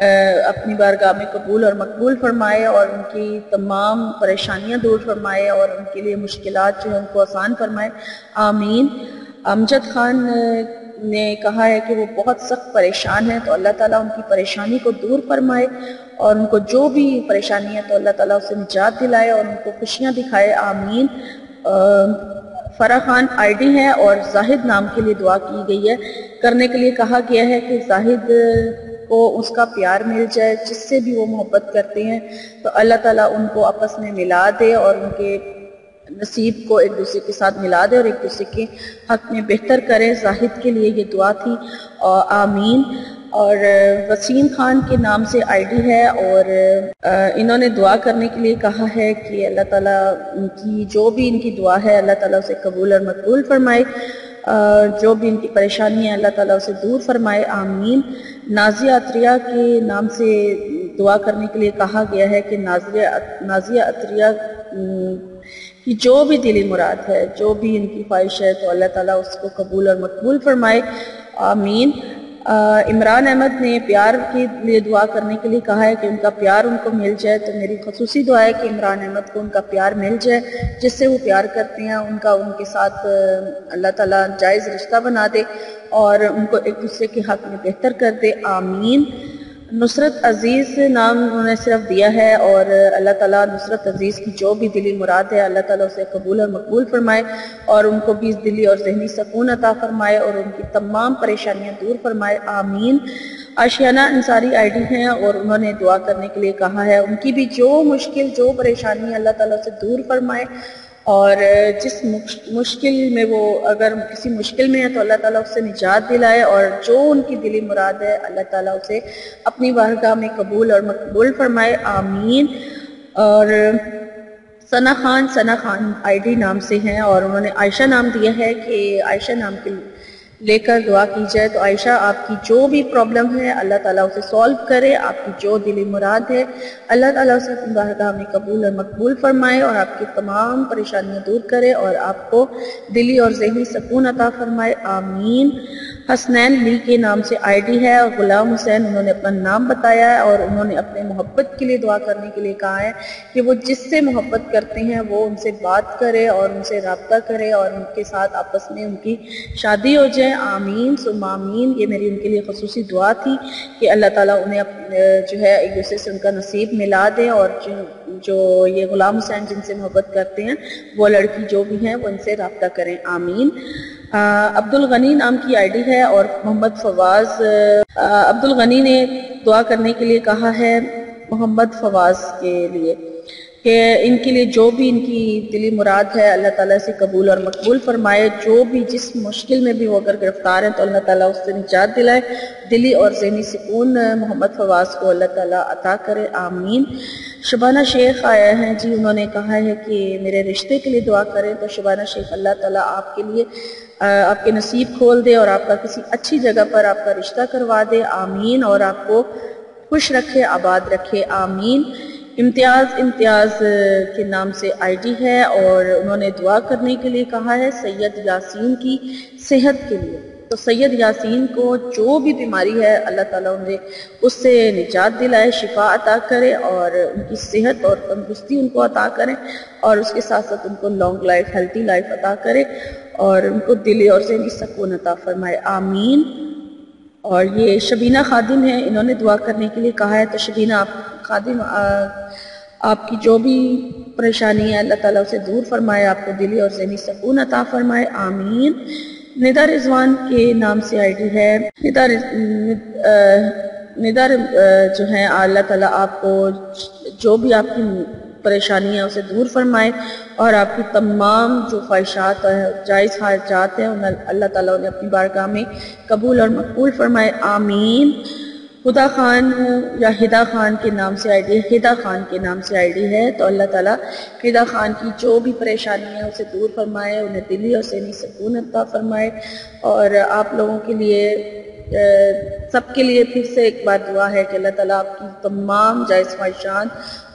اپنی بارگاہ میں قبول اور مقبول فرمائے اور ان کی تمام پریشانیاں دور فرمائے اور ان کے لیے مشکلات جو ہیں ان کو آسان فرمائے، آمین۔ امجد خان نے کہا ہے کہ وہ بہت سخت پریشان ہیں، تو اللہ تعالیٰ ان کی پریشانی کو دور فرمائے اور ان کو جو بھی پریشانی ہے تو اللہ تعالیٰ اسے نجات دلائے اور ان کو خوشیاں دکھائے، آمین۔ فرح خان آئی ڈی ہے اور زاہد نام کے لیے دعا کی گئی ہے، کرنے کے لیے کہا گیا ہے کہ زاہد کو اس کا پیار مل جائے جس سے بھی وہ محبت کرتے ہیں، تو اللہ تعالیٰ ان کو آپس میں ملا دے اور ان کے نصیب کو ایک دوسرے کے ساتھ ملا دے اور ایک دوسرے کے حق میں بہتر کرے۔ زاہد کے لیے یہ دعا تھی، آمین۔ اور وسیم خان کے نام سے آئی ڈی ہے اور انہوں نے دعا کرنے کے لیے کہا ہے کہ اللہ تعالیٰ ان کی جو بھی ان کی دعا ہے اللہ تعالیٰ اسے قبول اور مقبول فرمائے، جو بھی ان کی پریشانی ہے اللہ تعالیٰ اسے دور فرمائے، آمین۔ نازیہ عطریہ کے نام سے دعا کرنے کے لیے کہا گیا ہے کہ نازیہ عطریہ کی جو بھی دلی مراد ہے، جو بھی ان کی خواہش ہے تو اللہ تعالیٰ اس کو قبول اور مقبول فرمائے، آمین۔ عمران احمد نے پیار کے لیے دعا کرنے کے لیے کہا ہے کہ ان کا پیار ان کو مل جائے، تو میری خصوصی دعا ہے کہ عمران احمد کو ان کا پیار مل جائے جس سے وہ پیار کرتے ہیں، ان کے ساتھ اللہ تعالیٰ جائز رشتہ بنا دے اور ان کو ایک دوسرے کے حق میں بہتر کر دے، آمین۔ نصرت عزیز نام انہوں نے صرف دیا ہے اور اللہ تعالیٰ نصرت عزیز کی جو بھی دلی مراد ہے اللہ تعالیٰ اسے قبول اور مقبول فرمائے اور ان کو بھی دلی اور ذہنی سکون عطا فرمائے اور ان کی تمام پریشانیاں دور فرمائے، آمین۔ آشیانہ انصاری آئی ڈی ہیں اور انہوں نے دعا کرنے کے لیے کہا ہے ان کی بھی جو مشکل جو پریشانی اللہ تعالیٰ سے دور فرمائے اور جس مشکل میں وہ اگر کسی مشکل میں ہے تو اللہ تعالیٰ اس سے نجات دلائے اور جو ان کی دلی مراد ہے اللہ تعالیٰ اسے اپنی بارگاہ میں قبول اور مقبول فرمائے، آمین۔ اور ثنا خان آئی ڈی نام سے ہیں اور انہوں نے عائشہ نام دیا ہے کہ عائشہ نام کے لے کر دعا کی جائے، تو عائشہ آپ کی جو بھی پرابلم ہے اللہ تعالیٰ اسے سولو کرے، آپ کی جو دلی مراد ہے اللہ تعالیٰ اسے اپنی بارگاہ میں قبول اور مقبول فرمائے اور آپ کی تمام پریشانیاں دور کرے اور آپ کو دلی اور ذہنی سکون عطا فرمائے، آمین۔ حسنین لی کے نام سے آئی ڈی ہے اور غلام حسین انہوں نے اپنا نام بتایا ہے اور انہوں نے اپنے محبت کے لیے دعا کرنے کے لیے کہا ہے کہ وہ جس سے محبت کرتے ہیں وہ ان سے بات کرے اور ان سے رابطہ کرے اور ان کے ساتھ آپس میں ان کی شادی ہو جائے، آمین ثم آمین۔ یہ میری ان کے لیے خصوصی دعا تھی کہ اللہ تعالیٰ انہیں جو ہے ایک دوسرے سے ان کا نصیب ملا دے اور جو یہ غلام حسین جن سے محبت کرتے ہیں وہ لڑکی جو بھی ہیں وہ ان سے رابطہ کریں، آمین۔ عبد الغنی نام کی آئی ڈی ہے اور محمد فواز عبد الغنی نے دعا کرنے کے لیے کہا ہے محمد فواز کے لیے کہ ان کے لیے جو بھی ان کی دلی مراد ہے اللہ تعالیٰ سے قبول اور مقبول فرمائے، جو بھی جس مشکل میں بھی وہ اگر گرفتار ہیں تو اللہ تعالیٰ اس سے نجات دلائے، دلی اور ذہنی سکون محمد فواز کو اللہ تعالیٰ عطا کرے، آمین۔ شبانہ شیخ آیا ہیں جی، انہوں نے کہا ہے کہ میرے رشتے کے لیے دعا کریں، تو شبانہ شیخ اللہ تعالیٰ آپ کے لیے آپ کے نصیب کھول دے اور آپ کا کسی اچھی جگہ پر آپ کا رشتہ کروا دے، آمین، اور آپ کو خوش رکھے آباد رکھے، آمین۔ امتیاز کے نام سے آئی ڈی ہے اور انہوں نے دعا کرنے کے لیے کہا ہے سید یاسین کی صحت کے لیے، تو سید یاسین کو جو بھی بیماری ہے اللہ تعالیٰ انہیں اس سے نجات دلائے، شفا عطا کرے اور ان کی صحت اور تندرستی ان کو عطا کرے اور اس کے ساتھ ساتھ ان کو لانگ لائف ہیلتھی لائف عطا کرے اور ان کو دلی اور ذہنی سکون عطا فرمائے، آمین۔ اور یہ شبینہ خادم ہے، انہوں نے دعا کرنے کے لیے کہا ہے، تو شبینہ خادم آپ کی جو بھی پریشانی ہے اللہ تعالیٰ اسے دور فرمائے، آپ کو دلی اور ذہنی سکون عطا فرمائے، آمین۔ ندا رضوان کے نام سے آئی ڈی ہے، ندا جو ہے اللہ تعالیٰ آپ کو جو بھی آپ کی پریشانی ہے اسے دور فرمائے اور آپ کی تمام جو خواہشات جائز حاجات ہیں اللہ تعالیٰ انہیں اپنی بارگاہ میں قبول اور مقبول فرمائے، آمین۔ خدا خان یا ہدا خان کے نام سے آئی ڈی ہے، ہدا خان کے نام سے آئی ڈی ہے، تو اللہ تعالیٰ ہدا خان کی جو بھی پریشانی ہے اسے دور فرمائے، انہیں دلی اور ذہنی سکون عطا فرمائے اور آپ لوگوں کے لیے سب کے لیے پھر سے ایک بار دعا ہے کہ اللہ تعالیٰ آپ کی تمام جائز خواہشات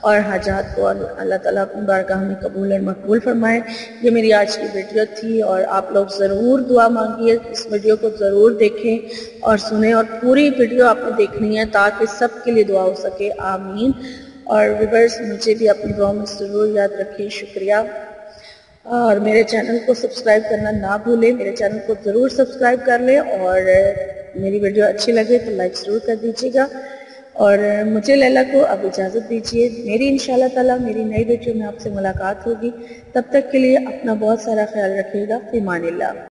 اور حاجات کو اللہ تعالیٰ اپنی بارگاہ میں قبول اور مقبول فرمائے۔ یہ میری آج کی ویڈیو تھی اور آپ لوگ ضرور دعا مانگیے، اس ویڈیو کو ضرور دیکھیں اور سنیں، اور پوری ویڈیو آپ نے دیکھنی ہے تاکہ سب کے لیے دعا ہو سکے، آمین۔ اور ویورز مجھے بھی اپنی دعا میں ضرور یاد رکھیں، شکریہ۔ اور میرے چینل کو سبسکرائب کرنا نہ بھولیں، میرے چینل کو ضرور سبسکرائب کر لیں، اور میری ویڈیو اچھی لگے تو لائک ضرور کر دیجیے گا۔ اور مجھے لیلا کو اب اجازت دیجیے، میری انشاءاللہ تعالیٰ میری نئی ویڈیو میں آپ سے ملاقات ہوگی۔ تب تک کے لیے اپنا بہت سارا خیال رکھیے گا، فی امان اللہ۔